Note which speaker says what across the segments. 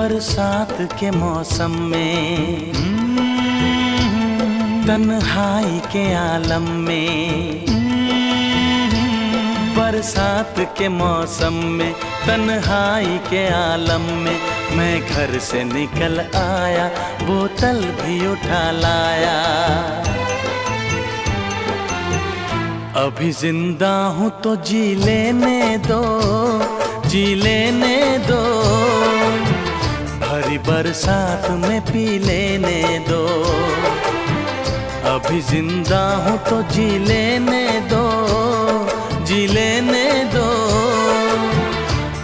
Speaker 1: बरसात के मौसम में, तन्हाई के आलम में, बरसात के मौसम में, तन्हाई के आलम में, मैं घर से निकल आया, बोतल भी उठा लाया। अभी जिंदा हूँ तो जी लेने दो, जी लेने दो, भरी बरसात में पी लेने दो। अभी जिंदा हूँ तो जी लेने दो, जी लेने दो,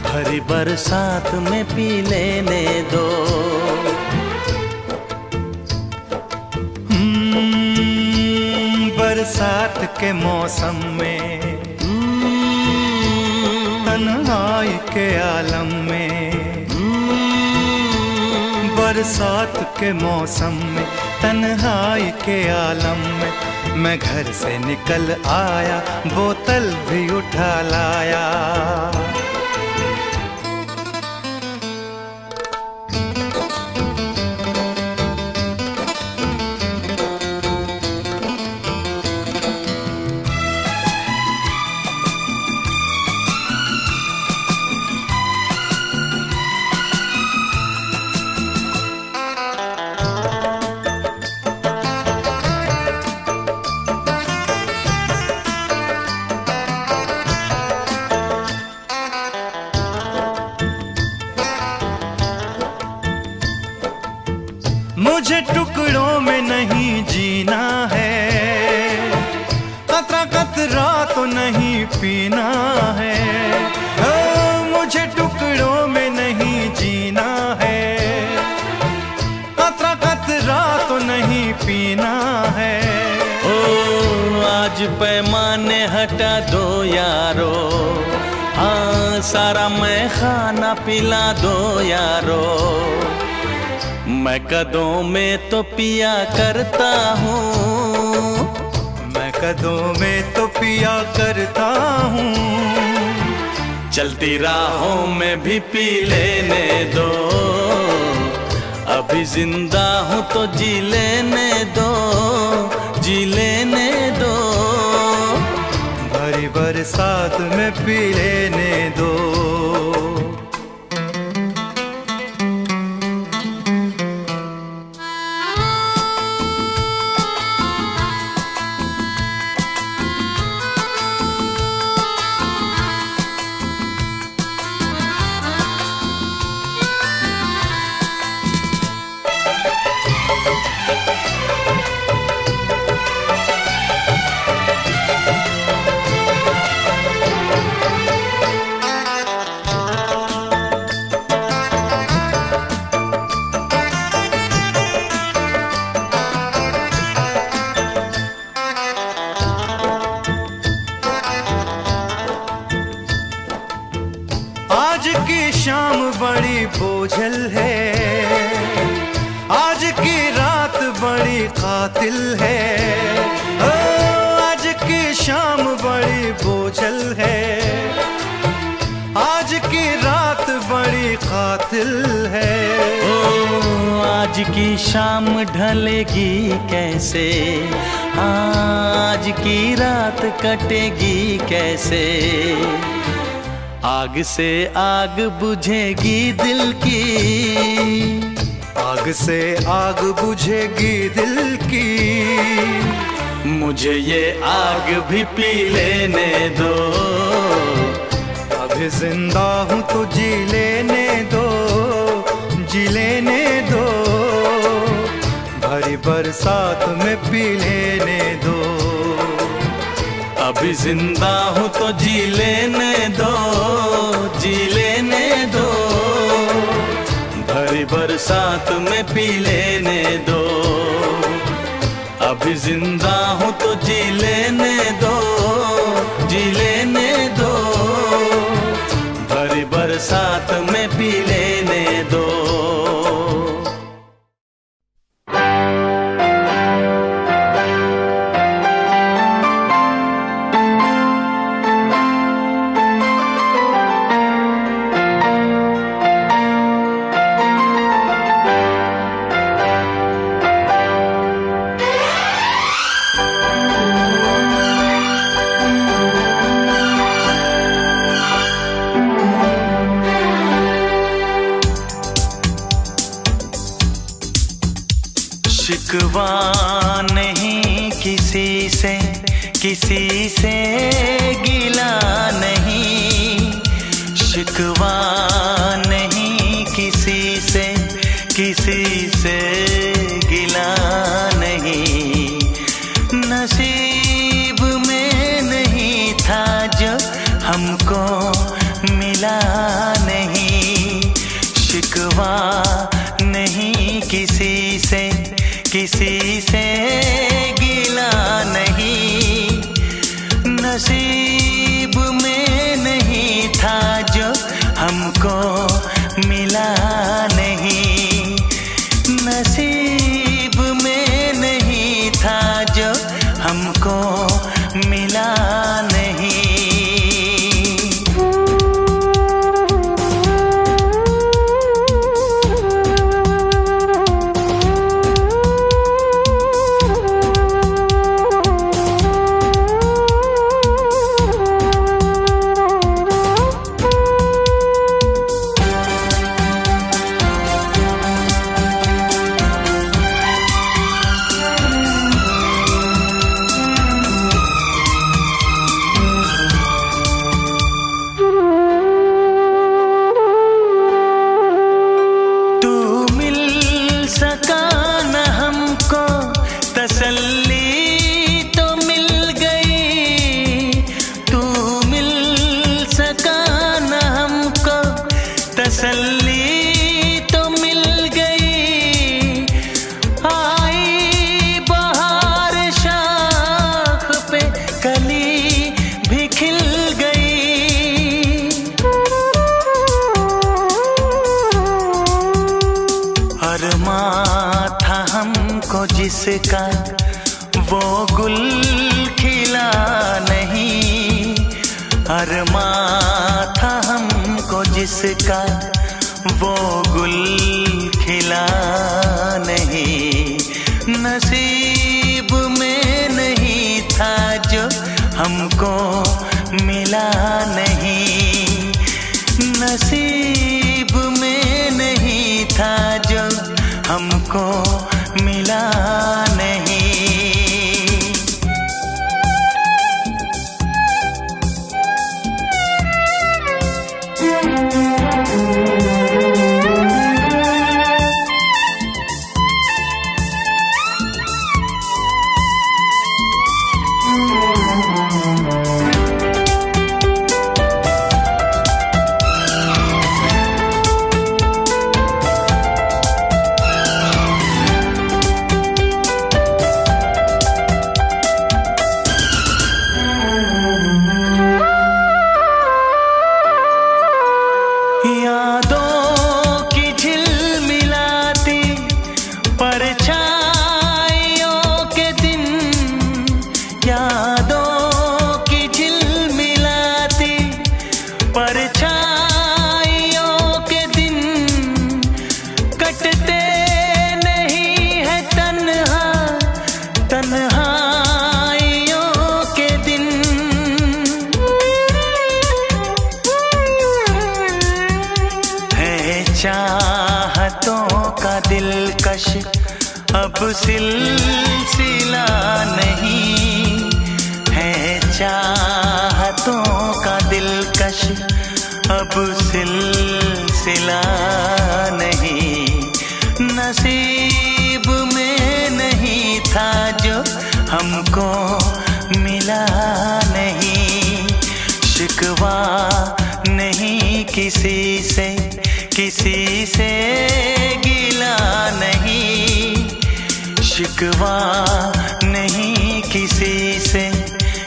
Speaker 1: भरी बरसात में पी लेने दो।
Speaker 2: बरसात के मौसम में, तन्हाई के आलम में, बरसात के मौसम में, तन्हाई के आलम में, मैं घर से निकल आया, बोतल भी उठा लाया। मुझे टुकड़ों में नहीं जीना है, कतरा कतरा तो नहीं पीना है। मुझे टुकड़ों में नहीं जीना है, कतरा कतरा तो नहीं पीना है।
Speaker 1: ओ आज पैमाने हटा दो यारो, हाँ सारा मैं खाना पिला दो यारो। मैं कदों में तो पिया करता हूँ,
Speaker 2: मैं कदों में तो पिया करता हूँ।
Speaker 1: चलती राहों में भी पी लेने दो, अभी जिंदा हूँ तो जी लेने दो, जी लेने दो,
Speaker 2: भरी बरसात में पी लेने दो। आज की शाम बड़ी बोझल है, आज की रात बड़ी कातिल है। आज की शाम बड़ी बोझल है, आज की रात बड़ी कातिल है।
Speaker 1: ओ आज की शाम ढलेगी कैसे, आज की रात कटेगी कैसे। आग से आग बुझेगी दिल की,
Speaker 2: आग से आग बुझेगी दिल की।
Speaker 1: मुझे ये आग भी पी लेने दो,
Speaker 2: अभी जिंदा हूँ तो जी लेने दो, जी लेने दो, भरी बरसात में पी लेने दो।
Speaker 1: अभी जिंदा हूँ तो जी लेने दो, जी लेने दो, भरी बरसात में पी लेने दो। अभी जिंदा हूँ तो जी लेने दो, जी लेने दो, भरी बरसात में पी लेने दो। शिकवा नहीं किसी से, किसी से गिला नहीं। शिकवा नहीं किसी से, किसी से गिला नहीं। नसीब में नहीं था जो हमको मिला नहीं। शिकवा नहीं किसी से, किसी से गिला नहीं। नसीब में नहीं था जो हमको मिला नहीं। नसीब में नहीं था जो हमको मिला नहीं। तसल्ली तो मिल गई, तू मिल सका न हमको। तसल्ली तो मिल गई। आई बहार शाख पे कली भी खिल गई। अरमां था हमको जिसका वो गुल खिला नहीं। अरमां था हमको जिसका वो गुल खिला नहीं। नसीब में नहीं था जो हमको मिला नहीं। नसीब में नहीं था जो हमको मिला नहीं। यादों की झिलमिलाती परछाइयों के दिन, यादों की झिलमिलाती परछाइयों के दिन कटते नहीं है तन्हा, तन्हाइयों के दिन। चाहतों का दिलकश अब सिलसिला नहीं है। चाहतों का दिलकश अब सिलसिला नहीं। नसीब में नहीं था जो हमको मिला नहीं। शिकवा नहीं किसी से, किसी से गिला नहीं। शिकवा नहीं किसी से,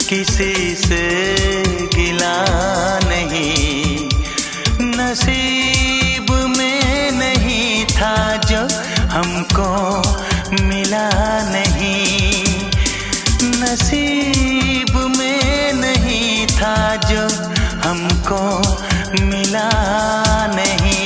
Speaker 1: किसी से गिला नहीं। नसीब में नहीं था जो हमको मिला नहीं। नसीब में नहीं था जो हमको मिला नहीं।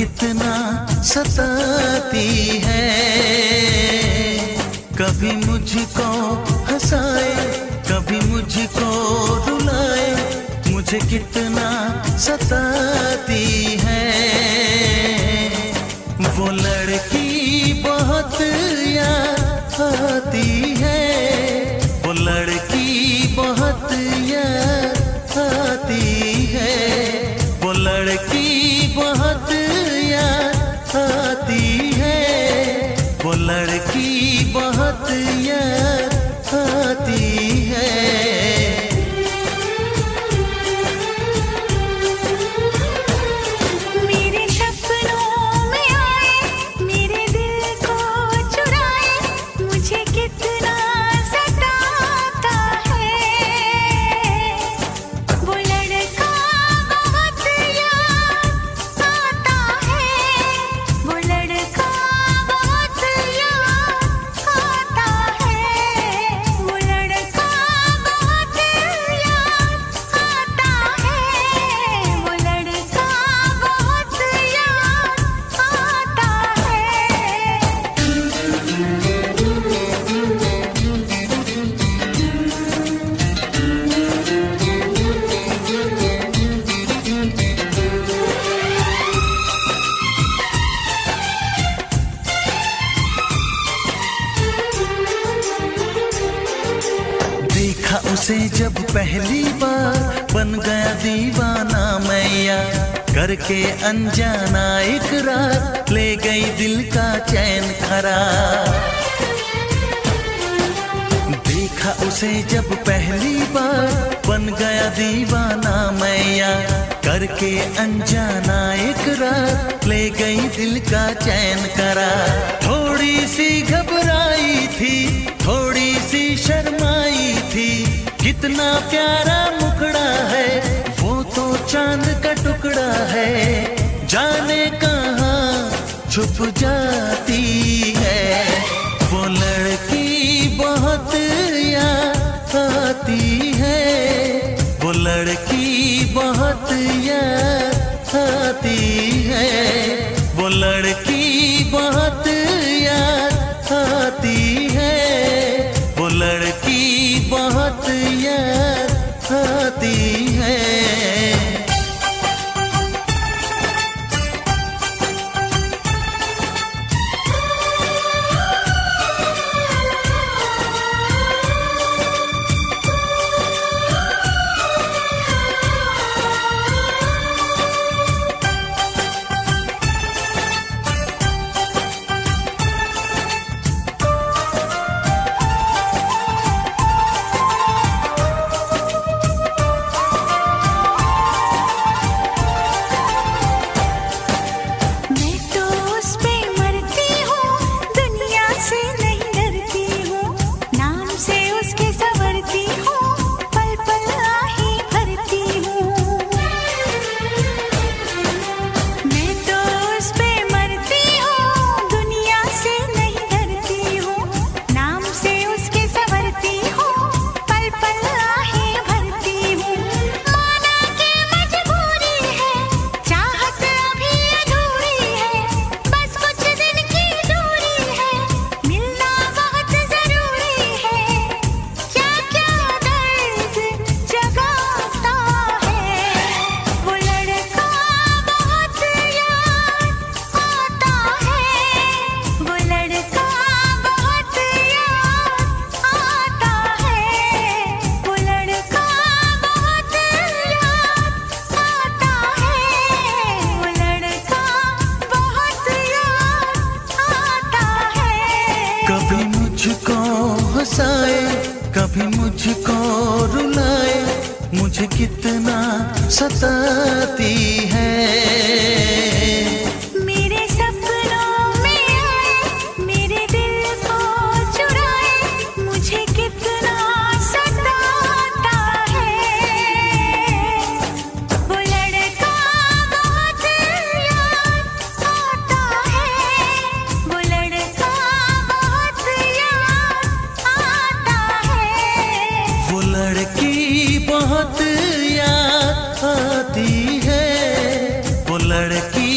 Speaker 1: कितना सताती है। कभी मुझको हंसाए, कभी मुझको रुलाए, मुझे कितना सताती है। वो लड़की बहुत याद आती है, वो लड़की बहुत याद आती है, वो लड़की बहुत याद आती है, वो लड़की बहुत याद आती है। उसे जब पहली बार बन गया दीवाना मैया, करके अनजाना इकरार ले गई दिल का चैन करार। देखा उसे जब पहली बार बन गया दीवाना मैया, करके अनजाना इकरार ले गई दिल का चैन करार। थोड़ी सी घबराई थी, थोड़ी सी शर्माई थी, कितना प्यारा मुखड़ा है, वो तो चांद का टुकड़ा है, जाने कहाँ छुप जाती है। वो लड़की बहुत याद आती है, वो लड़की बहुत याद आती है, वो लड़की बहुत याद आती है, वो लड़की बहुत याद आती है। कभी मुझको हंसाए, कभी मुझको रुलाए, मुझे कितना सताती है।
Speaker 3: मेरे सपनों में आए, मेरे दिल को चुराए, मुझे कितना सताता है। वो लड़का बहुत याद आता है, वो लड़का बहुत याद आता है।
Speaker 1: वो लड़की बहुत याद आती है, वो लड़की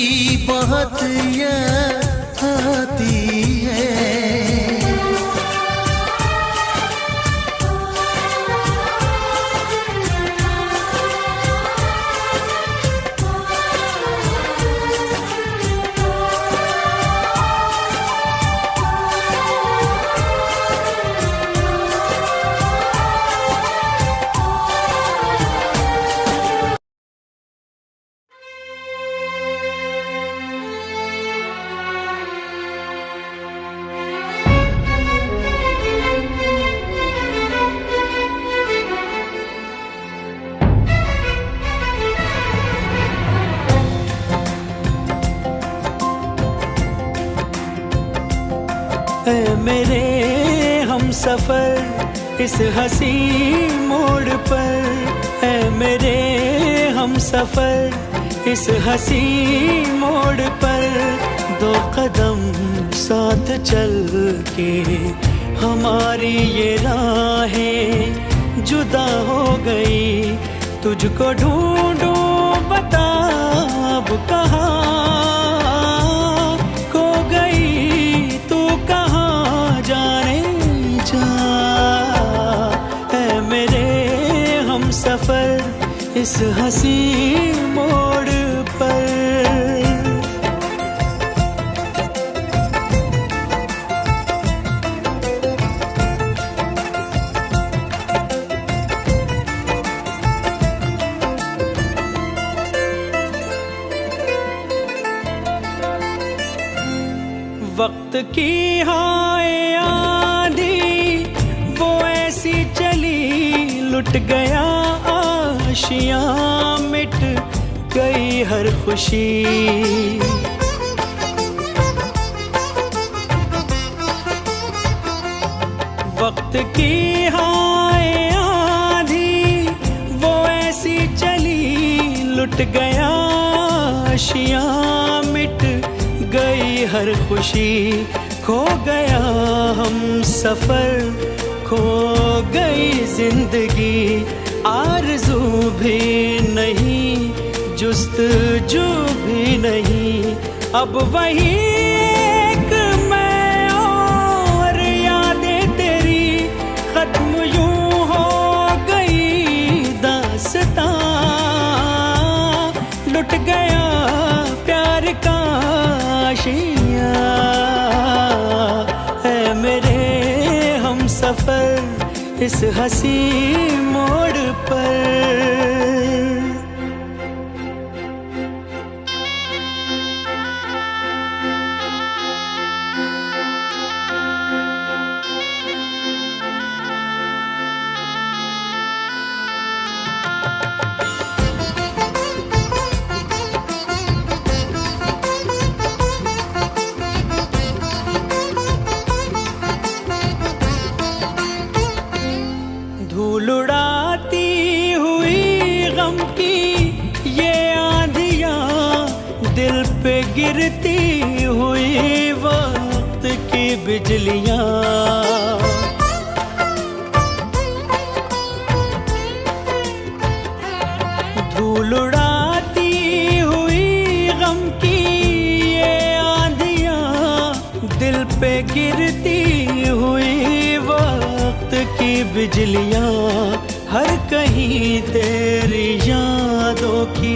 Speaker 4: ऐ मेरे हम सफर इस हंसी मोड़ पर, ऐ मेरे हम सफर इस हंसी मोड़ पर, दो कदम साथ चल के हमारी ये राहें जुदा हो गई। तुझको ढूंढूं बता अब कहाँ खो गई, तू कहाँ जाने जा। ऐ मेरे हम सफर इस हंसी मोड़ पर। वक्त की हाय आंधी वो ऐसी चली, लुट गया आशियाँ मिट गई हर खुशी। वक्त की हाय आंधी वो ऐसी चली, लुट गया आशियाँ मिट गई हर खुशी। खो गया हम सफर, खो गई जिंदगी, आरज़ू भी नहीं, जुस्तजू भी नहीं। अब वही एक मैं और यादें तेरी, खत्म यूं हो गई दास्तां। लुट गया प्यार का आशियाँ, है मेरे हम सफर इस हंसी मोड़ पर। धूल उड़ाती हुई गम की ये आंधियाँ, दिल पे गिरती हुई वक्त की बिजलियाँ। धूल उड़ाती हुई गम की ये आंधियाँ, दिल पे गिरती हुई वक्त की बिजलियाँ। हर कहीं तेरी यादों की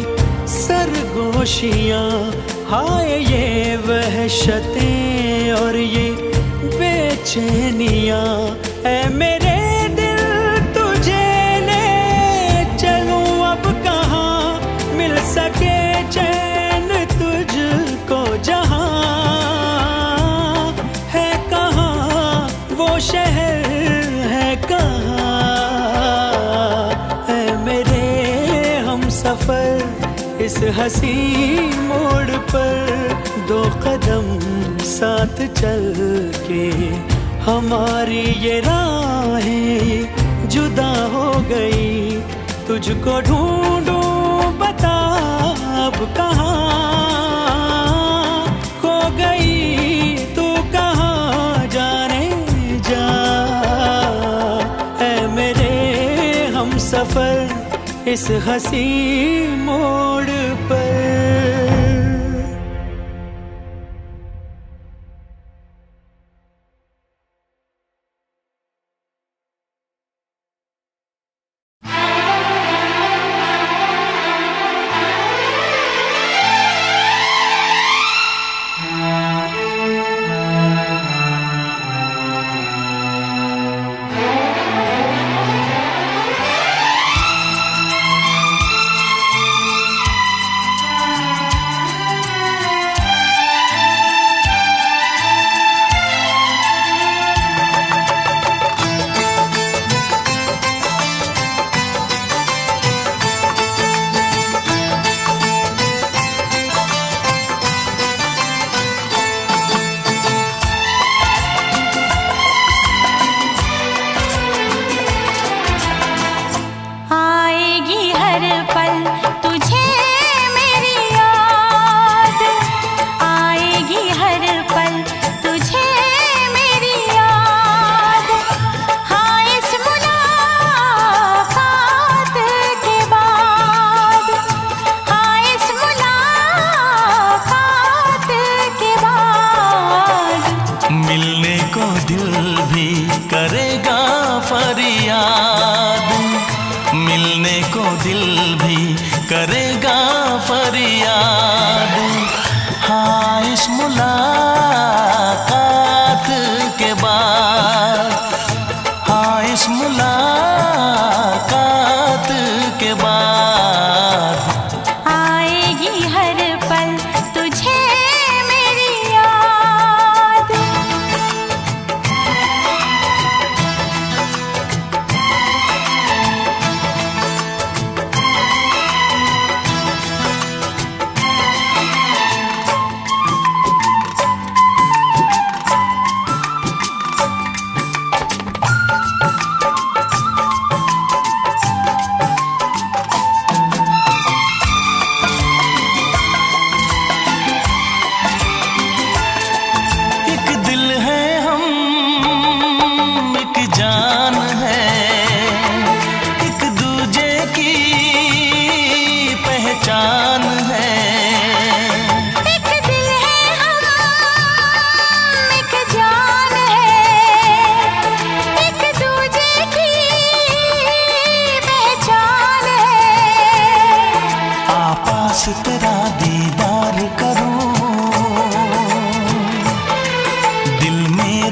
Speaker 4: सरगोशियाँ, हाय ये वहशतें और ये बेचैनियाँ। ऐ मेरे दिल तुझे ले चलूं अब कहाँ, मिल सके चैन तुझको जहाँ। है कहाँ वो शहर, है कहाँ है मेरे हम सफर इस हंसी मोड़ पर। दो कदम साथ चल के हमारी ये राहें जुदा हो गई। तुझको ढूंढूं बता अब कहाँ खो गई, तू कहाँ जाने जा। ऐ मेरे हम सफर इस हंसी मोड़ पर।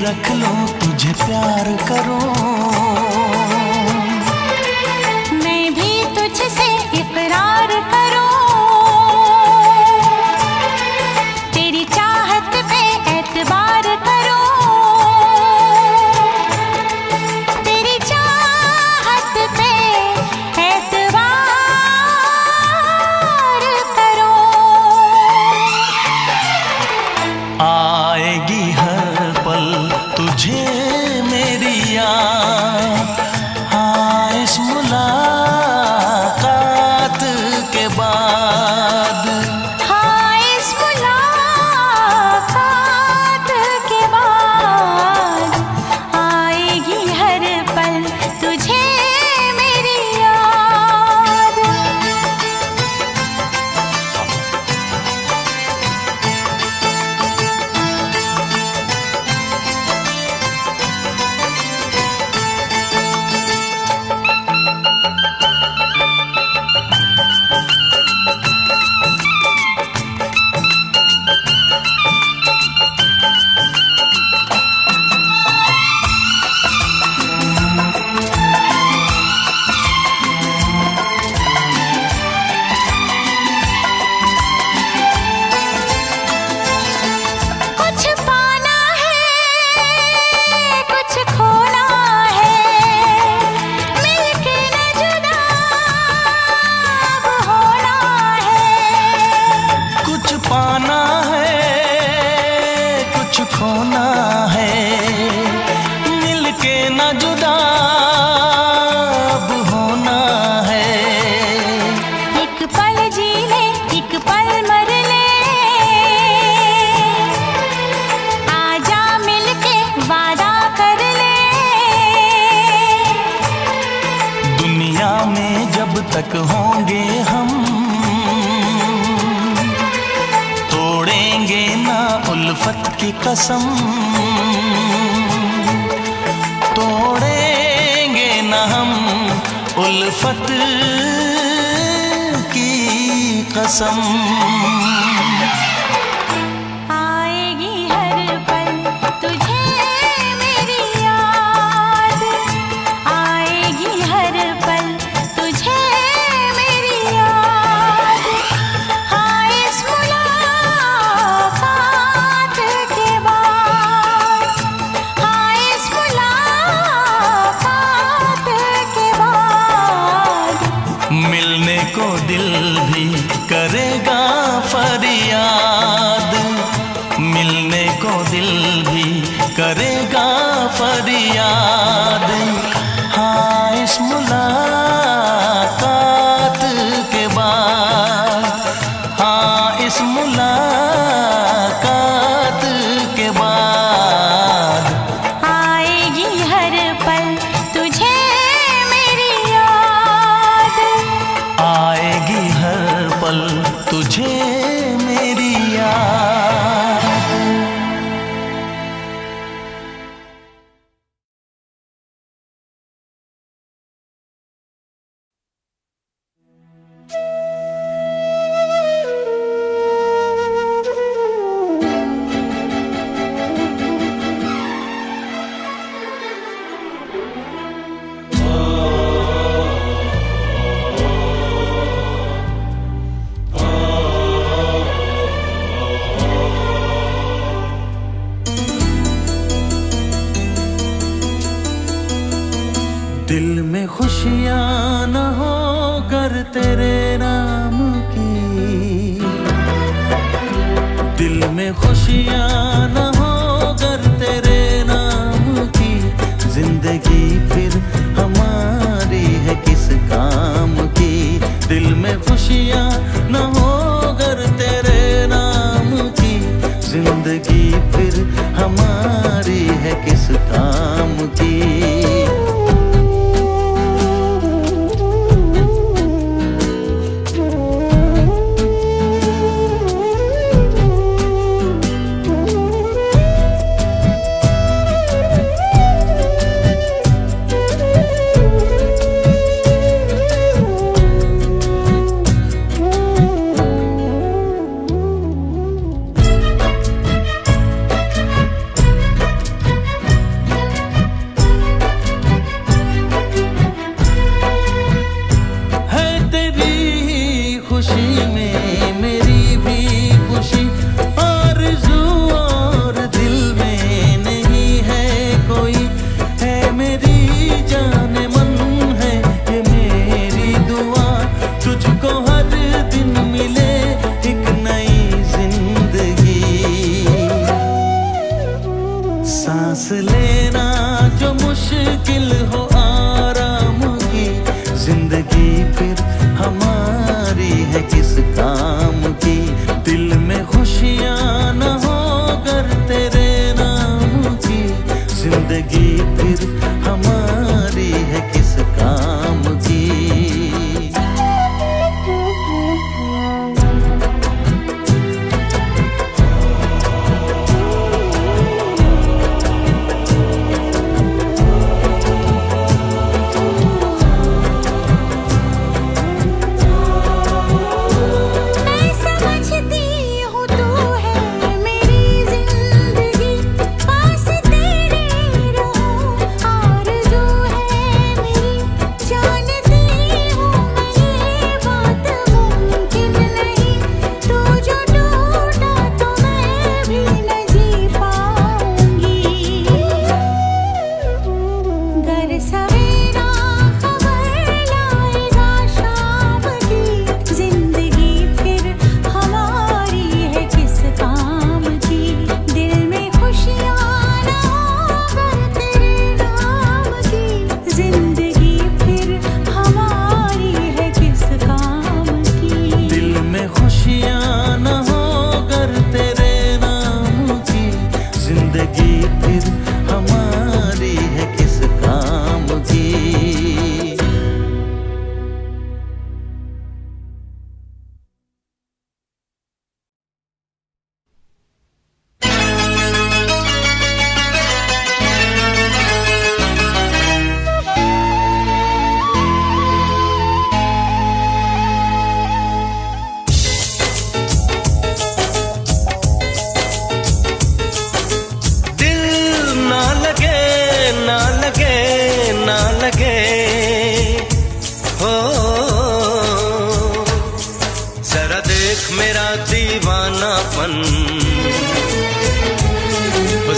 Speaker 1: रख लो, तुझे प्यार करो।
Speaker 3: मैं भी तुझसे इकरार करूं, तेरी चाहत पे एतबार करूं, तेरी चाहत पे एतबार करूं।
Speaker 1: आएगी हर पल तुझे मेरी याद, हाँ इस मुलाकात के बाद।
Speaker 3: हाँ इस मुलाकात के बाद आएगी हर पल तुझे मेरी याद। कुछ पाना है, कुछ खोना है, मिलके न जुदा अब होना है।
Speaker 1: कुछ पाना है, कुछ खोना है, मिलके न जुदा अब होना है।
Speaker 3: एक पल जी ले, एक पल मर ले, आजा मिलके वादा कर ले।
Speaker 1: दुनिया में जब तक होंगे हम, तोड़ेंगे ना उल्फत की कसम, तोड़ेंगे ना हम उल्फत की कसम।
Speaker 3: आएगी हर पल तुझे मेरी याद, आएगी हर पल तुझे मेरी याद। हाँ इस मुलाकात के बाद, हाँ इस मुलाकात के बाद
Speaker 1: मिलने को दिल भी करेगा फरियाद, मिलने को दिल भी करेगा फरियाद। हाँ इस मुलाकात के बाद, हाँ इस मुलाकात के बाद
Speaker 3: आएगी हर पल तुझे मेरी याद।
Speaker 1: आएगी हर पल तुझे मेरी याद। दिल में खुशियाँ न हो कर तेरे नाम की, दिल में खुशियाँ न हो कर तेरे नाम की, जिंदगी फिर हमारी है किस काम की। दिल में खुशियाँ न हो कर तेरे नाम की, जिंदगी फिर हमारी है किस काम की। लेना जो मुश्किल हो आराम की, जिंदगी फिर हमारी है किस काम की। दिल में खुशियाँ न हो अगर तेरे नाम की, जिंदगी फिर हमारी है किस काम की।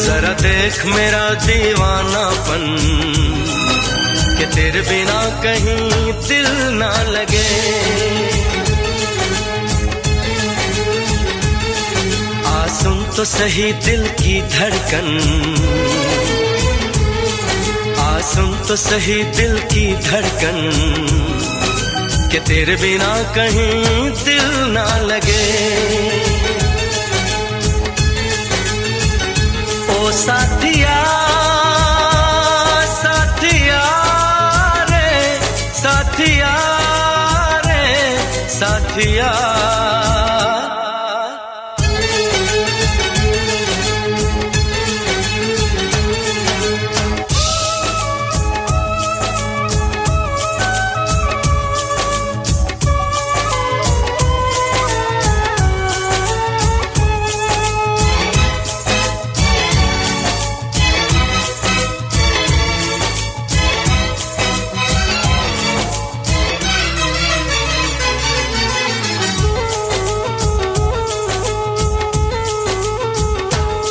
Speaker 5: जरा देख मेरा दीवानापन कि तेरे बिना कहीं दिल ना लगे। आ सुन तो सही दिल की धड़कन, आ सुन तो सही दिल की धड़कन कि तेरे बिना कहीं दिल ना लगे। ओ साथिया साथिया रे साथिया रे साथिया।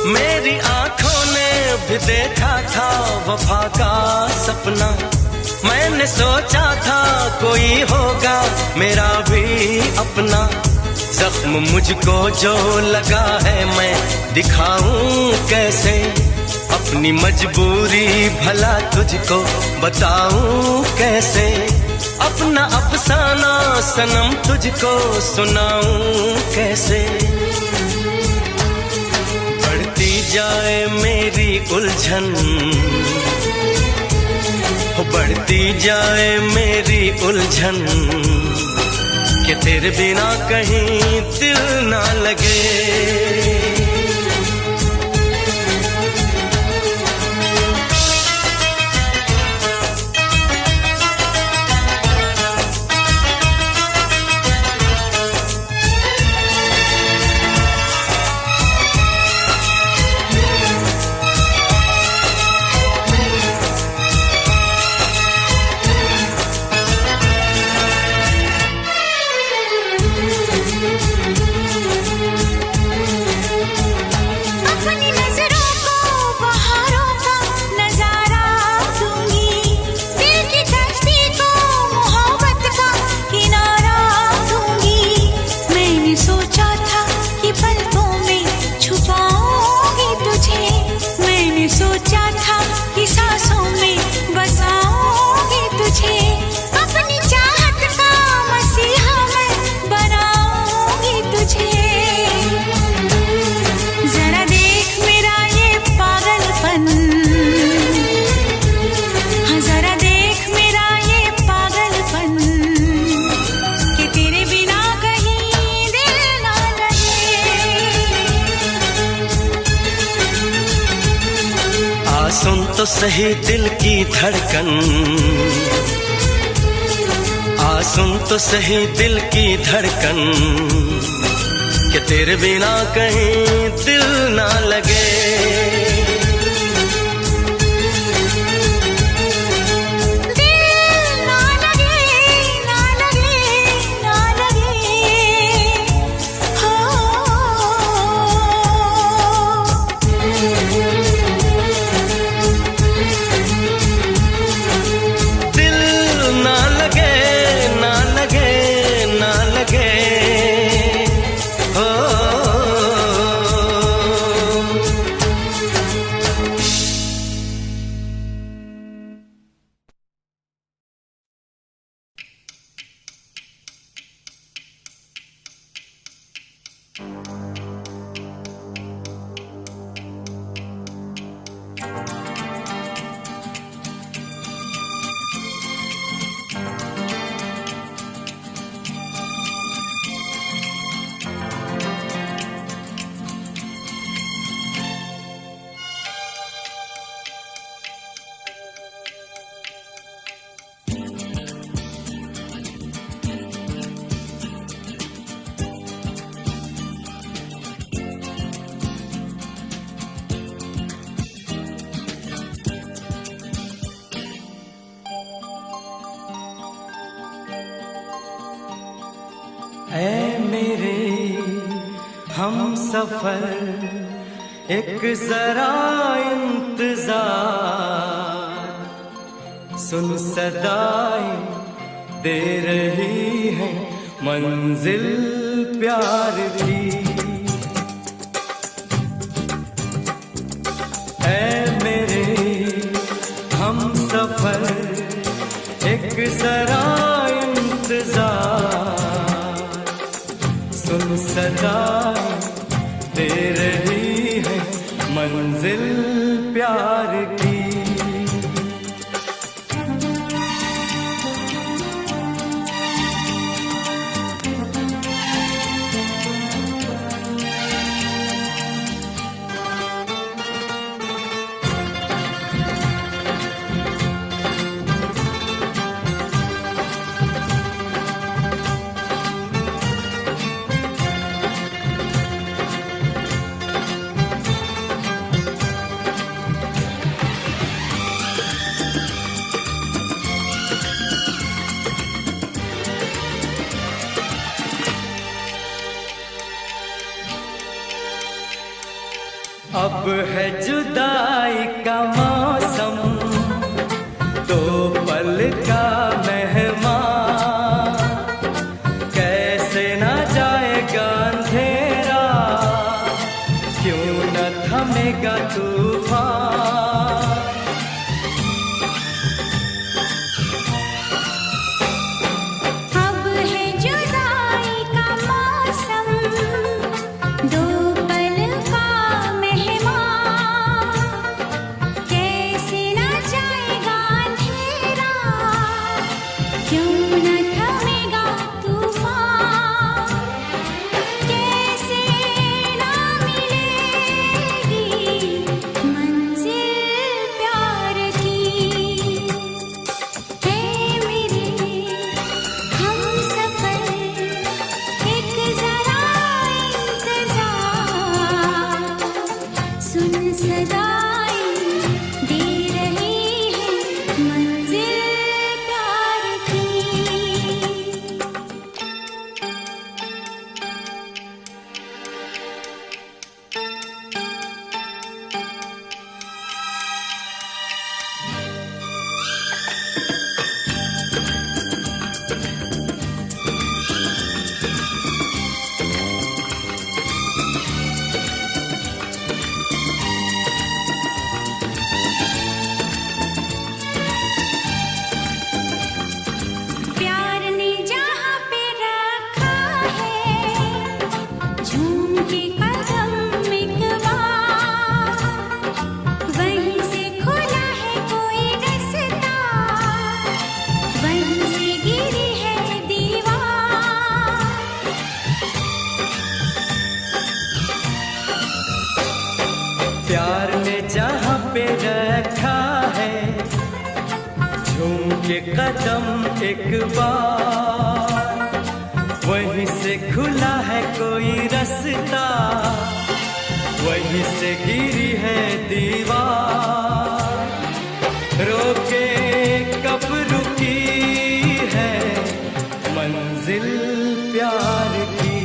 Speaker 5: मेरी आंखों ने भी देखा था वफा का सपना, मैंने सोचा था कोई होगा मेरा भी अपना। जख्म मुझको जो लगा है मैं दिखाऊं कैसे, अपनी मजबूरी भला तुझको बताऊं कैसे। अपना अफसाना सनम तुझको सुनाऊं कैसे। बढ़ती जाए मेरी उलझन, बढ़ती जाए मेरी उलझन कि तेरे बिना कहीं दिल ना लगे। सुन तो सही दिल की धड़कन, आ सुन तो सही दिल की धड़कन, कि तेरे बिना कहीं दिल ना लगे।
Speaker 4: ऐ मेरे हम सफर एक जरा इंतजार, सुन सदाएं दे रही है मंजिल प्यार की। ऐ मेरे हम सफर एक जरा इंतजार, सुन सदाएं दे रही है मंजिल प्यार की। अब है जुदाई का मौसम, दो पल का मेहमान, कैसे ना जाएगा अंधेरा, क्यों न थमेगा तूफान।
Speaker 3: अब है जुदाई का मौसम, दो पल का मेहमान, कैसे न जाएगा अंधेरा, क्यों न थमेगा तूफान। कैसे न मिलेगी मंजिल प्यार की। है मेरे हम सफर एक जरा इंतजार, सुन सदाएं दे रही है मंजिल प्यार की। प्यार ने जहाँ पे रखा है झूम के कदम एक बार, वहीं से खुला है कोई रास्ता, वहीं से गिरी है दीवार।
Speaker 4: प्यार ने जहाँ पे रखा कदम एक बार, वहीं से खुला है कोई रास्ता, वहीं से गिरी है दीवार। रोके कब रुकी है मंजिल प्यार की।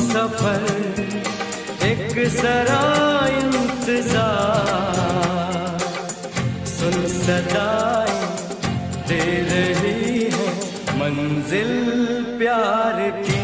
Speaker 4: सफर एक जरा इंतजार, सुन सदाएं दे रही है मंजिल प्यार की।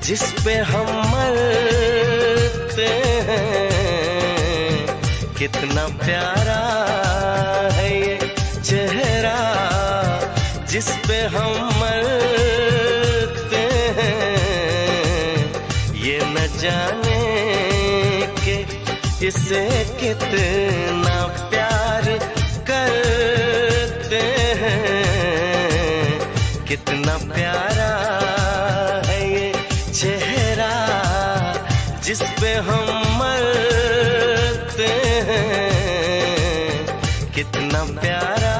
Speaker 5: जिस पे हम मरते हैं, कितना प्यारा है ये चेहरा जिस पे हम मरते हैं। ये न जाने कि इसे कितना प्यार करते हैं, कितना प्यारा चेहरा जिस पे हम मरते हैं, कितना प्यारा।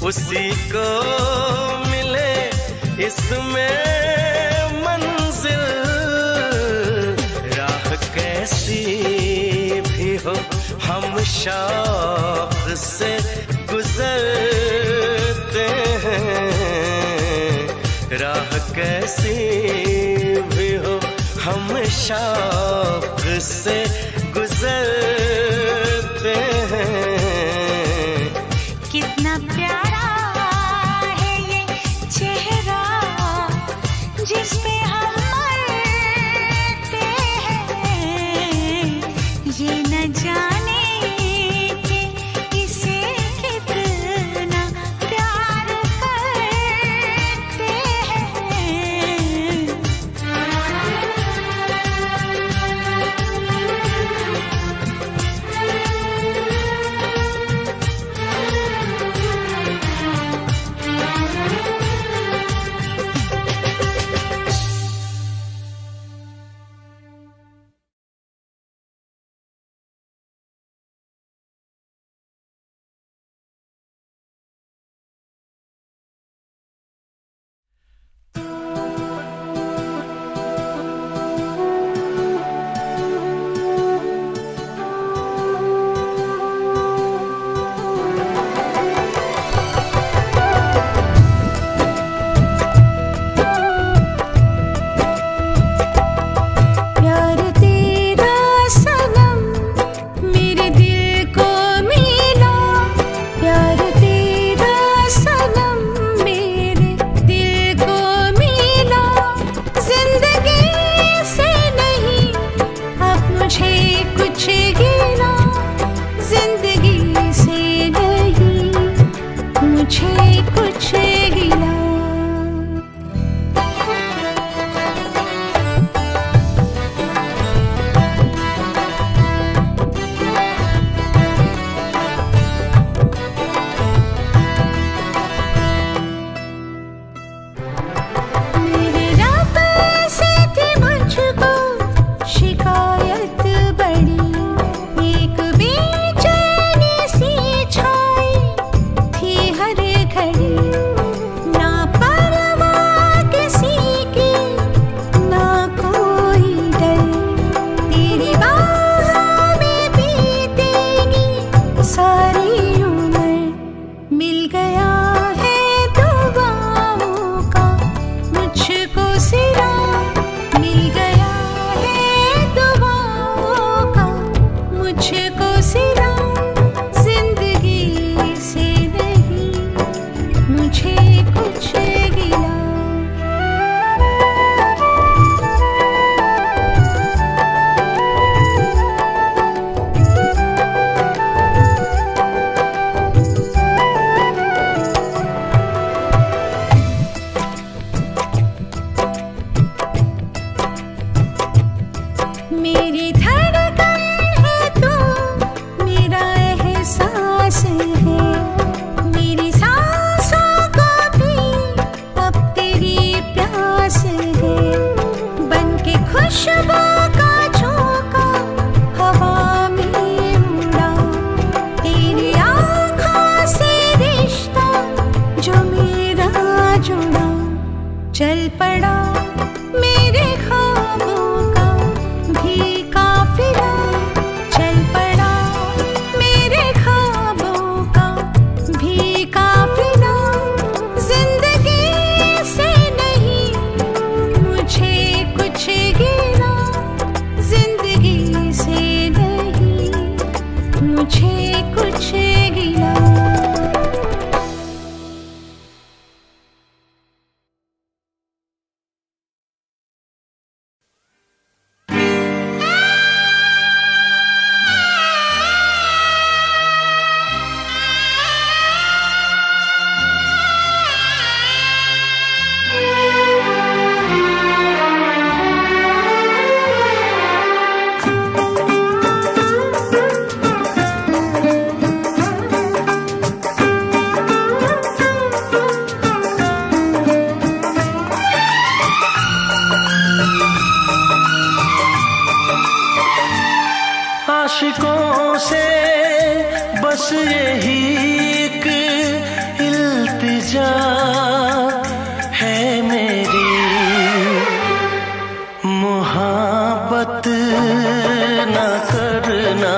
Speaker 5: उसी को मिले इसमें मंजिल। राह कैसी शौक से गुजरते हैं, राह कैसी भी हो हम शौक से गुजरते हैं।
Speaker 3: कितना प्यारा है ये चेहरा जिस पे हम मरते हैं, ये न जाने कि इसे कितना प्यार करते हैं। प्यार तेरा सनम मेरे दिल को मिला, प्यार तेरा सनम मेरे दिल को मिला। जिंदगी से नहीं अब मुझे कुछ गिला, जिंदगी से नहीं मुझे कुछ गिला। मेरे रब से थी मुझको शिकायत बड़ी, एक बेचैनी सी छाई थी हर घड़ी। ना परवाह किसी की ना कोई डर, तेरी बाहों में बीतेगी सारी उम्र। मिल गया है दुआओं का मुझको सिरा, मिल गया है दुआओं का मुझको सिरा। जिंदगी से नहीं मुझे कुछ गिला। मेरी धड़कन है तू, मेरा एहसास है, मेरी सांसों को भी अब तेरी प्यास है। बन के खुशबू का झोंका हवा में उड़ा, तेरी आँखों से रिश्ता जो मेरा जुड़ा। चल पड़ा मेरे ख्वाबों का भी काफिला, चल पड़ा मेरे ख्वाबों का भी काफिला। जिंदगी से नहीं मुझे कुछ गिला, जिंदगी से नहीं मुझे कुछ गिला।
Speaker 5: आशिकों से बस यही एक इल्तिजा है मेरी, मोहब्बत न करना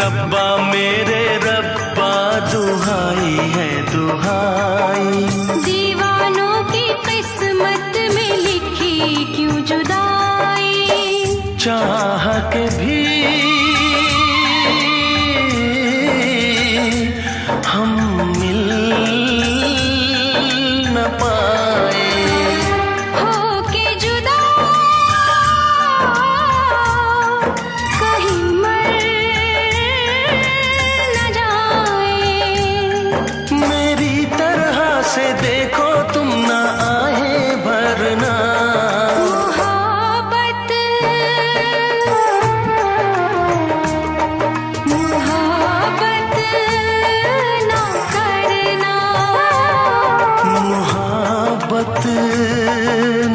Speaker 5: रब्बा मेरे रब्बा दुहाई है दुहाई।
Speaker 3: दीवानों की किस्मत में लिखी क्यों जुदाई,
Speaker 5: चाह के भी हम मिल न पाए।
Speaker 3: होके जुदा कहीं मर न जाए।
Speaker 5: मेरी तरह से देखो तुम ना आए भरना।
Speaker 3: मोहब्बत मोहब्बत ना करना,
Speaker 5: मोहब्बत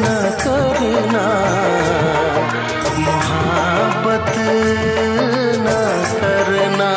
Speaker 5: न करना, मोहब्बत न करना।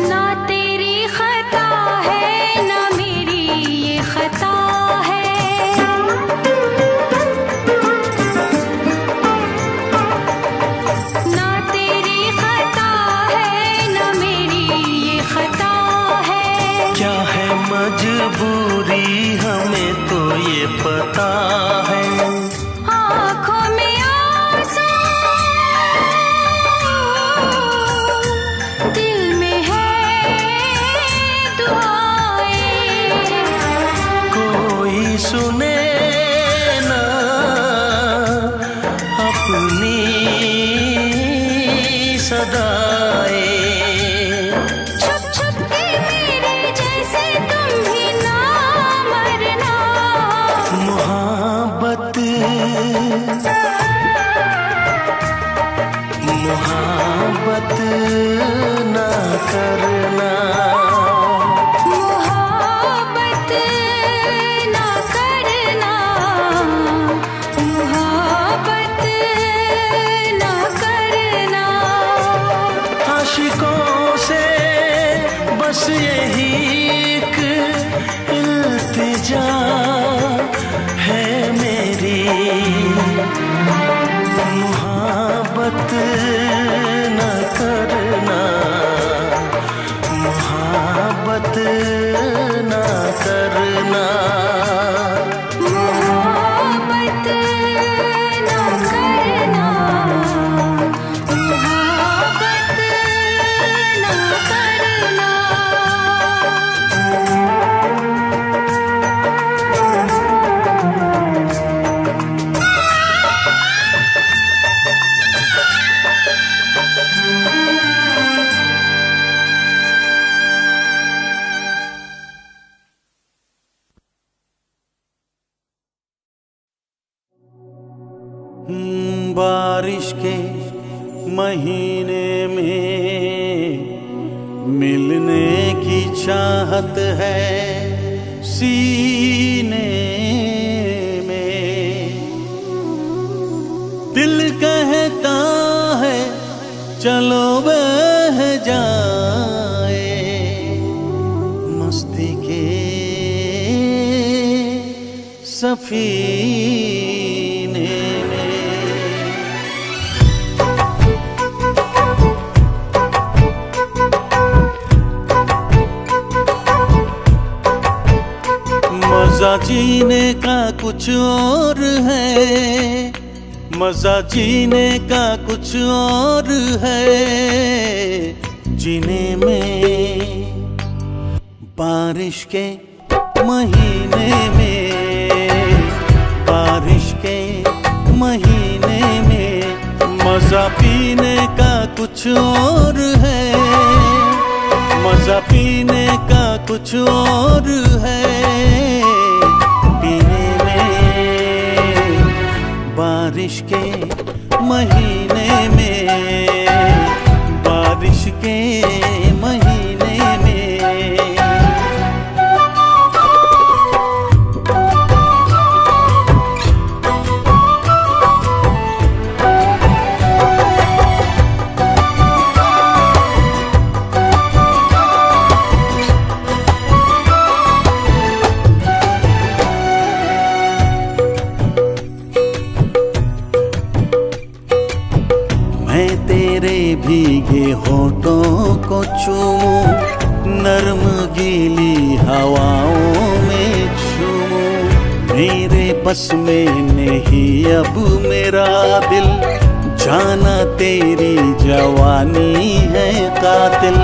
Speaker 3: ना तेरी खता है ना मेरी ये खता है। ना तेरी खता है ना मेरी ये खता है।
Speaker 5: क्या है मजबूरी हमें तो ये पता है।
Speaker 3: आँखों में आंसू दिल में है दुआएं।
Speaker 5: कोई सुने ना अपनी सदाएं।
Speaker 3: छुप छुप के मेरे जैसे तुम भी ना मरना।
Speaker 5: मोहब्बत मोहब्बत ना करना।
Speaker 3: मोहब्बत ना करना, मोहब्बत ना करना।
Speaker 5: आशिकों से बस यही एक इल्तिजा है मेरी। मोहब्बत न करना, मोहब्बत न करना।
Speaker 3: मोहब्बत ना करना, मोहब्बत ना करना।
Speaker 1: बारिश के महीने में मिलने की चाहत है सीने में। दिल कहता है चलो बह जाए मस्ती के सफीने में। मजा जीने का कुछ और है, मजा जीने का कुछ और है। जीने में बारिश के महीने में, बारिश के महीने में मजा पीने का कुछ और है, मजा पीने का कुछ और है। पीने में बारिश बारिश के महीने में, बारिश के महीने में। मैं तेरे भीगे होठों को चूमूं, नर्म गीली हवाओं में झूमूं। मेरे बस में नहीं अब मेरा दिल, जाना तेरी जवानी है कातिल।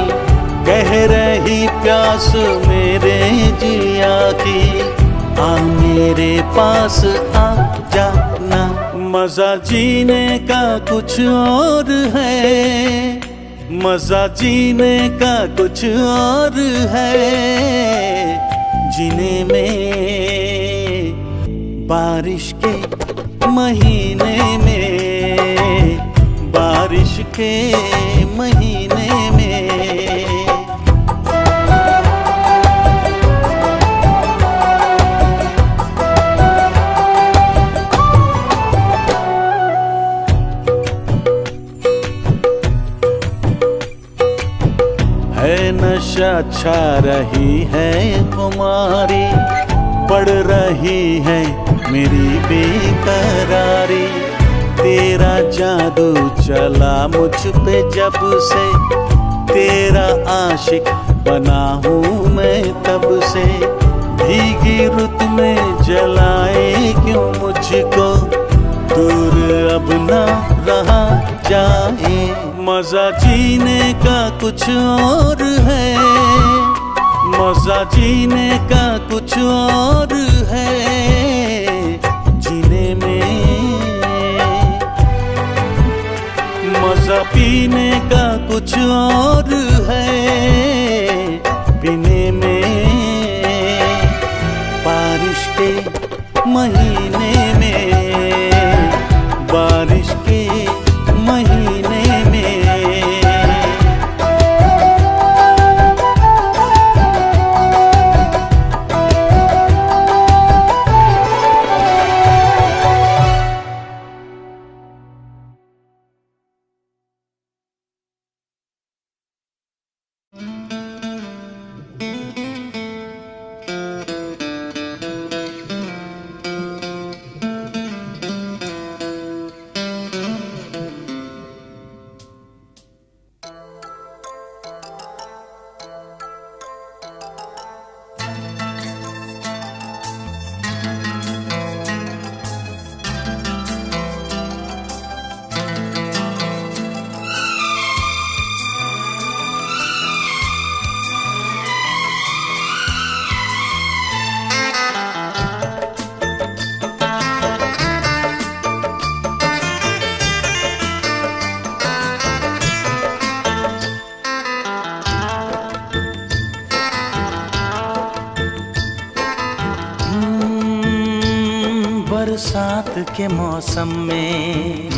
Speaker 1: कह रही प्यास मेरे जिया की, आ मेरे पास आ जाना। मजा जीने का कुछ और है, मजा जीने का कुछ और है। जीने में बारिश के महीने में, बारिश के महीने में। है नशा छा रही है खुमारी, बढ़ रही है मेरी बेकरारी। तेरा जादू चला मुझ पे जब से, तेरा आशिक बना हूँ मैं तब से। भीगी रुत में जलाए क्यों मुझको, दूर अब ना रहा जाए। मजा जीने का कुछ और है, मजा जीने का कुछ और है। जीने में मजा पीने का कुछ और है, पीने में। बारिश के महीने में, बारिश के महीने में। बरसात के मौसम में,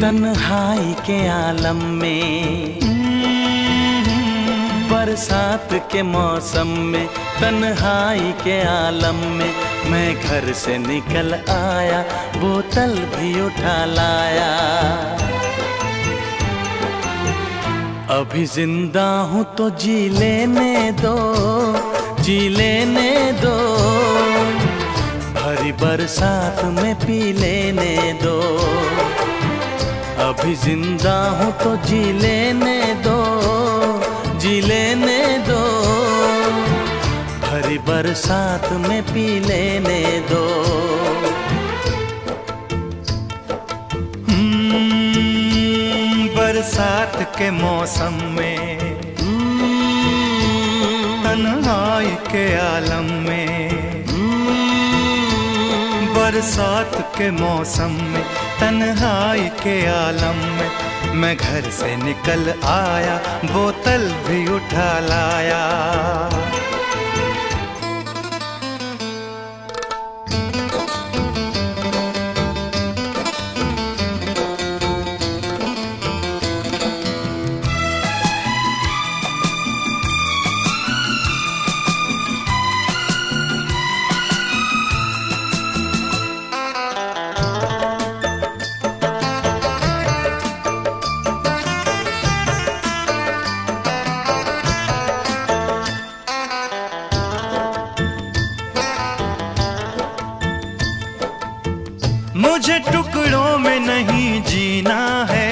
Speaker 1: तन्हाई के आलम में। बरसात के मौसम में, तन्हाई के आलम में। मैं घर से निकल आया, बोतल भी उठा लाया। अभी जिंदा हूँ तो जी लेने दो, जी लेने दो। भरी बरसात में पी लेने दो। अभी जिंदा हूँ तो जी लेने दो, जी लेने दो। भरी बरसात में पी लेने दो।
Speaker 2: बरसात के मौसम में, तन्हाई के आलम में। बरसात के मौसम में, तन्हाई के आलम में। मैं घर से निकल आया, बोतल भी उठा लाया। मुझे टुकड़ों में नहीं जीना है,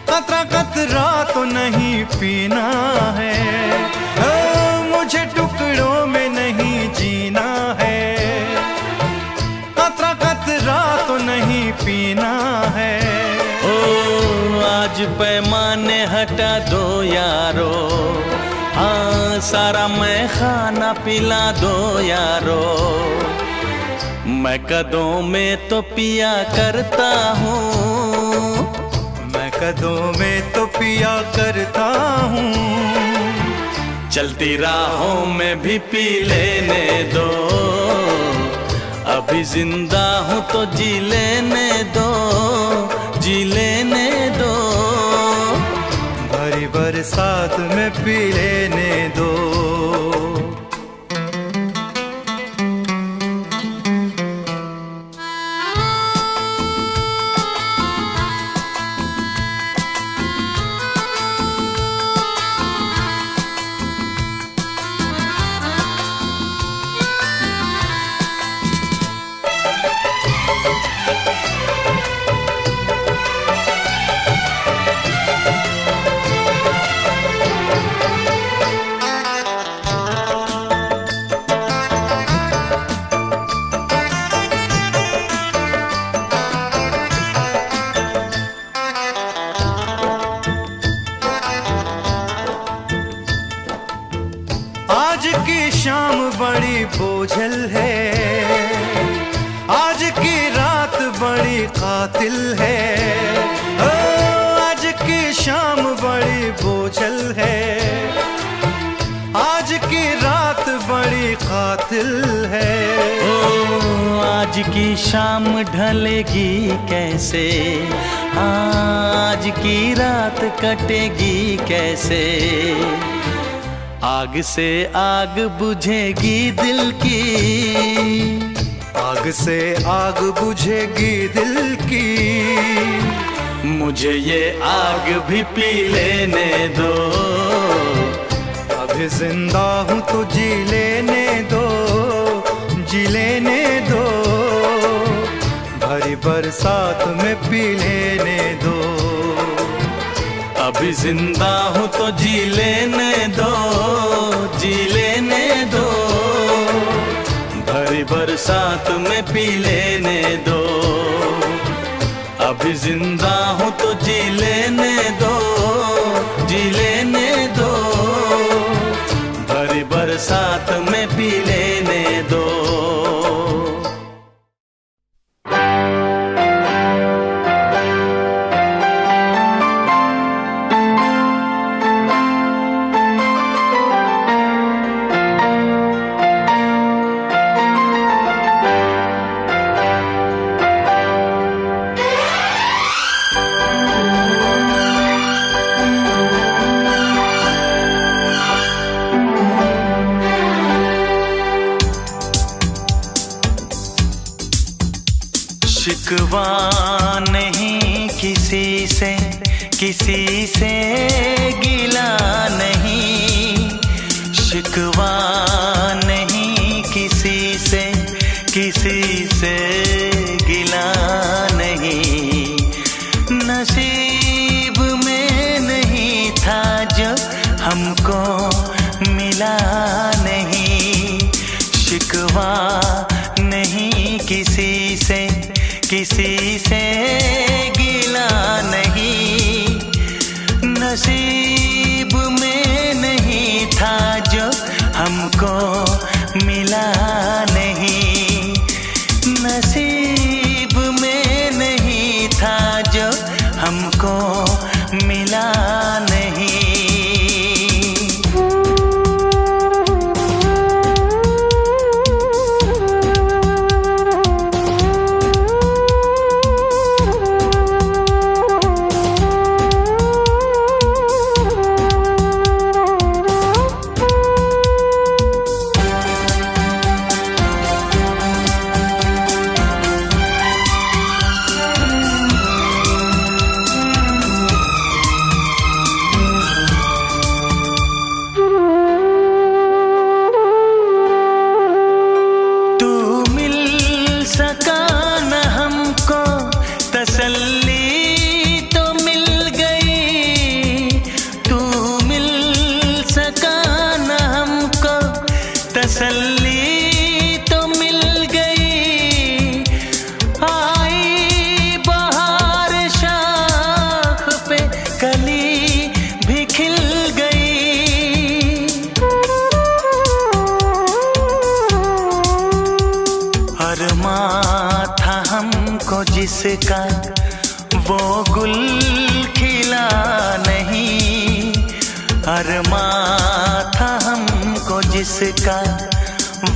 Speaker 2: कतरा कतरा तो नहीं पीना है। मुझे टुकड़ों में नहीं जीना है, कतरा कतरा तो नहीं पीना है।
Speaker 1: ओ आज पैमाने हटा दो यारो, हाँ सारा मैं खाना पिला दो यारो। मैं कदों में तो पिया करता हूँ,
Speaker 2: मैं कदों में तो पिया करता हूँ।
Speaker 1: चलती राहों में भी पी लेने दो, अभी जिंदा हूँ तो जी लेने दो, जी लेने दो।
Speaker 2: भरी बरसात में पी लेने दो। आज की शाम बड़ी बोझल है, आज की रात बड़ी कातिल है। आज की शाम बड़ी बोझल है, आज की रात बड़ी कातिल है।
Speaker 1: ओ आज की शाम ढलेगी कैसे, आज की रात कटेगी कैसे। आग से आग बुझेगी दिल की,
Speaker 2: आग से आग बुझेगी दिल की।
Speaker 1: मुझे ये आग भी पी लेने दो,
Speaker 2: अभी जिंदा हूँ तो जी लेने दो, जी लेने दो। भरी बरसात में पी लेने दो।
Speaker 1: अभी जिंदा हूँ तो जी लेने दो, जी लेने दो। भरी बरसात में पी लेने दो, अभी जिंदा हूँ तो जी लेने दो, जी लेने दो। भरी बरसात में पी लेने दो। शिकवा नहीं किसी से, किसी से गिला नहीं। शिकवा नहीं किसी से, किसी से गिला नहीं। नसीब में नहीं था जो हमको मिला नहीं। शिकवा नहीं किसी से, किसी से गिला नहीं। नसीब में नहीं था जो हमको मिला नहीं। नसीब में नहीं था जो हमको मिला नहीं। अरमां था हमको जिसका वो गुल खिला नहीं, अरमां था हमको जिसका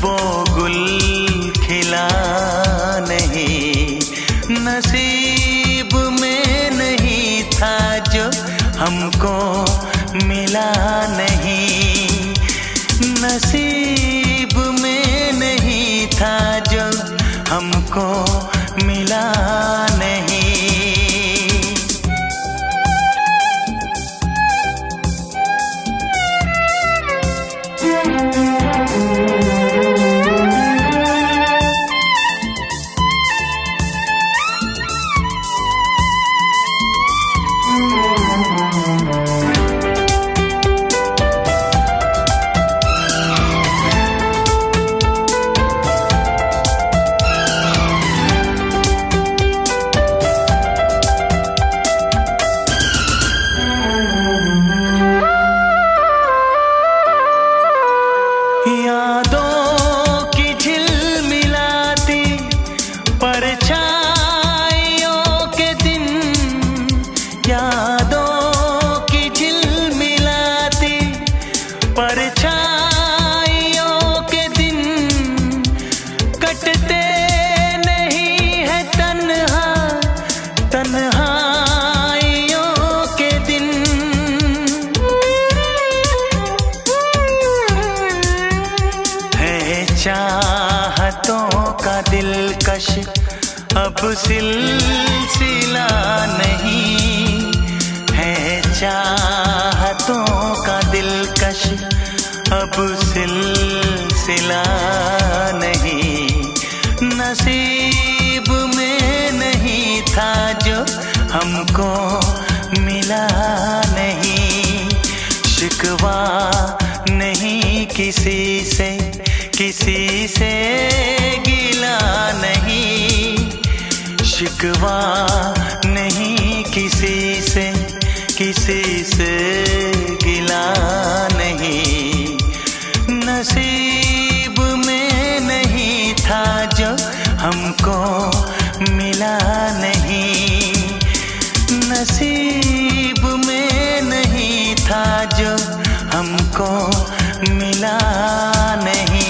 Speaker 1: वो गुल खिला नहीं। नसीब में नहीं था जो हमको मिला नहीं, नसीब में नहीं था जो हमको मिला नहीं। अब सिलसिला नहीं है, चाहतों का दिलकश अब सिलसिला नहीं। नसीब में नहीं था जो हमको मिला नहीं, शिकवा नहीं किसी से, किसी से गिला नहीं, शिकवा नहीं किसी से, किसी से गिला नहीं। नसीब में नहीं था जो हमको मिला नहीं, नसीब में नहीं था जो हमको मिला नहीं।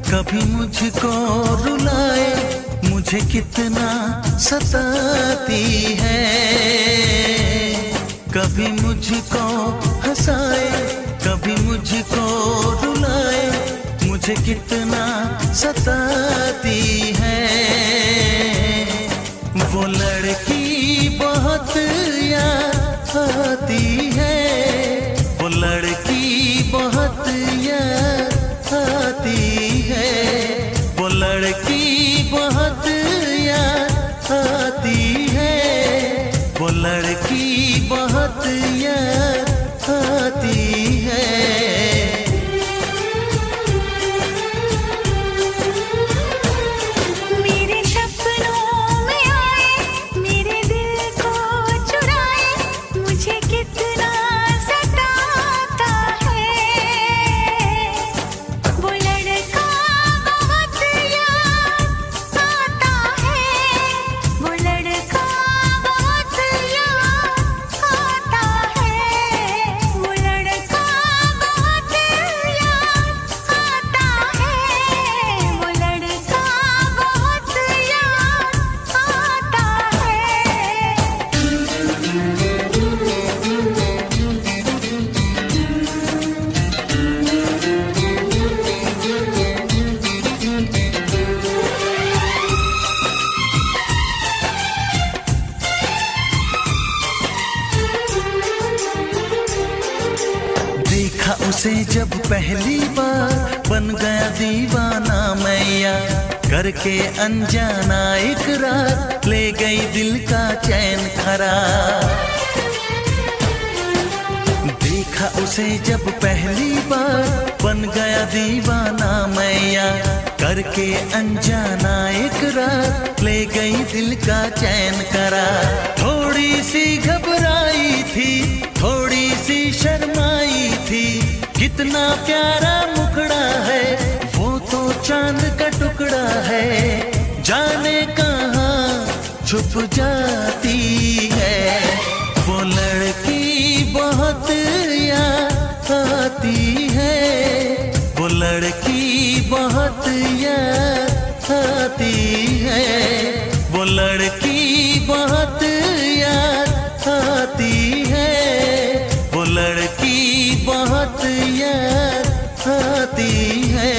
Speaker 1: कभी मुझको रुलाए, मुझे कितना सताती है। कभी मुझको हंसाए, कभी मुझको रुलाए, मुझे कितना सताती है। वो लड़की बहुत याद आती है, वो लड़की बहुत याद आती है, वो लड़की बहुत याद आती है, वो लड़की बहुत याद आती है।
Speaker 3: मेरे सपनों में आए, मेरे दिल को चुराए, मुझे कितना
Speaker 1: देखा उसे जब पहली बार बन गया दीवाना मैया, करके अनजाना इकरार ले गई दिल का चैन करार। देखा उसे जब पहली बार बन गया दीवाना मैया, करके अनजाना इकरार ले गई दिल का चैन करार। थोड़ी सी घबराई थी, थोड़ी सी शर्माई थी, कितना प्यारा मुखड़ा है वो तो चांद का टुकड़ा है, जाने कहाँ छुप जाती है। वो लड़की बहुत याद आती है, वो लड़की बहुत याद आती है, वो लड़की बहुत याद आती है, वो लड़की बहुत याद आती है।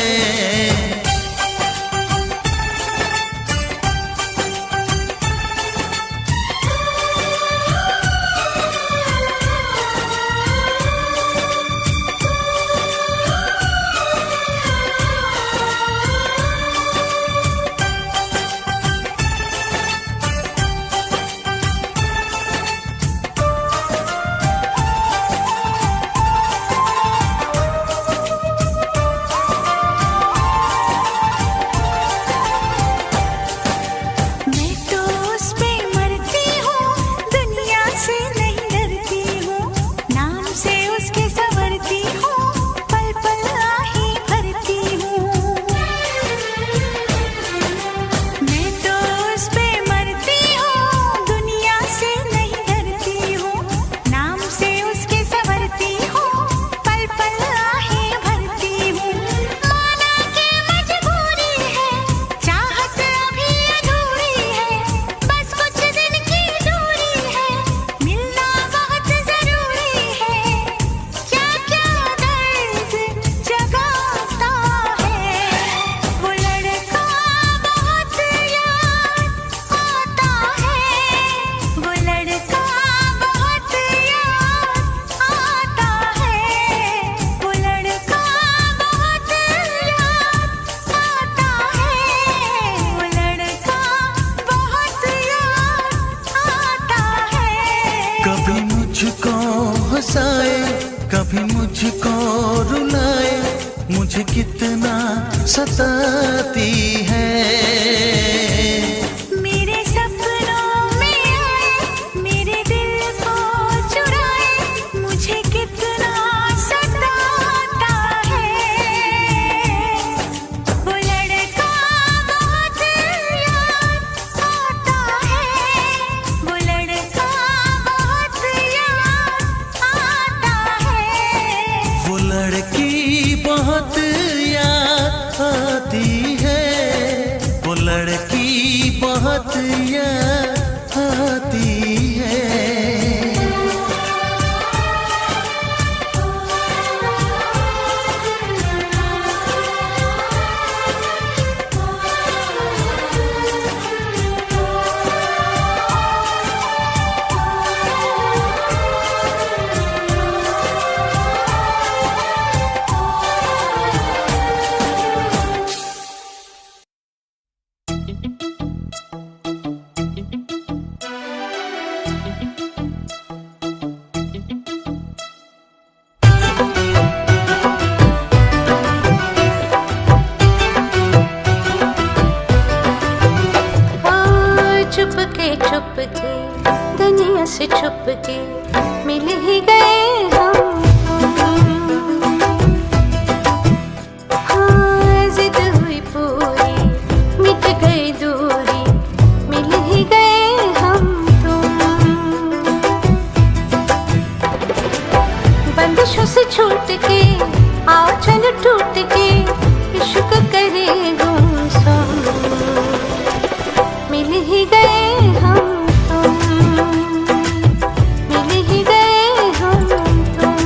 Speaker 1: कभी मुझको रुलाए, मुझे कितना सताती है।
Speaker 3: मेरे सपनों में आए, मेरे दिल को चुराए, मुझे कितना सताता है। वो लड़का बहुत याद आता है, वो लड़का बहुत याद आता है।
Speaker 1: वो लड़की बहुत याद आती है, वो लड़की बहुत याद आती है।
Speaker 3: चुपके दुनिया से छुपके मिल ही गए हम। हाँ जिद हुई पूरी, मिट गई दूरी, मिल ही गए हम तुम। बंदिशों से छूट के आओ चलो टूट के इश्क करे गुमसुम, मिल ही गए हम तुम, मिल ही गए हम तुम।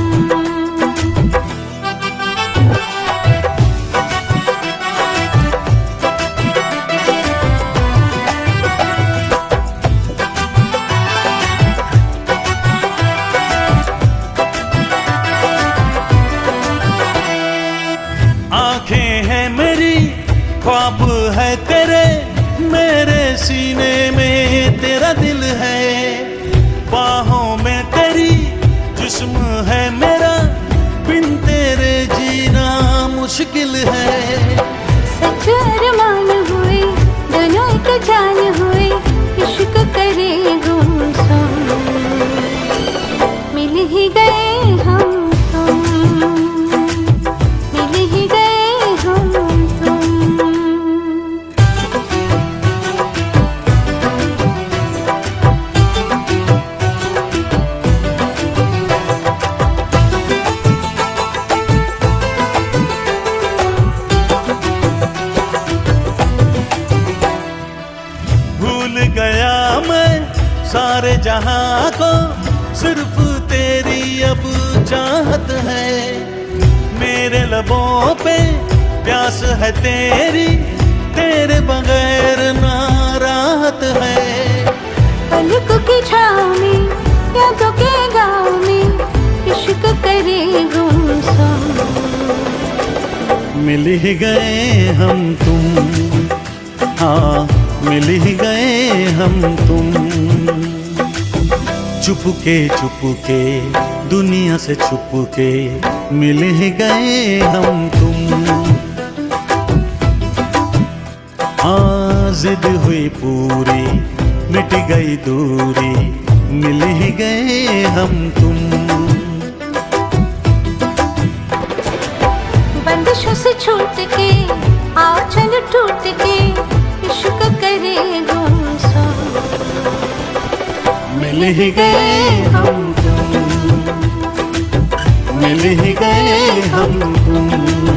Speaker 1: जहां को सिर्फ तेरी अब चाहत है। मेरे लबों पे प्यास है तेरी, तेरे बगैर ना राहत है।
Speaker 3: पलकों की छाँव में यादों के गाँव में इश्क करे गुमसुम।
Speaker 1: मिल ही गए हम तुम, हाँ मिल ही गए हम तुम। चुपके दुनिया से छुपके मिल ही गए हम तुम। हाँ जिद हुई पूरी मिट गई दूरी, मिल ही गए हम तुम।
Speaker 3: बंदिशों से छूट के आओ चल टूट के इश्क करे गुमसुम।
Speaker 1: मिल ही गए हम तुम, मिल ही गए हम तुम।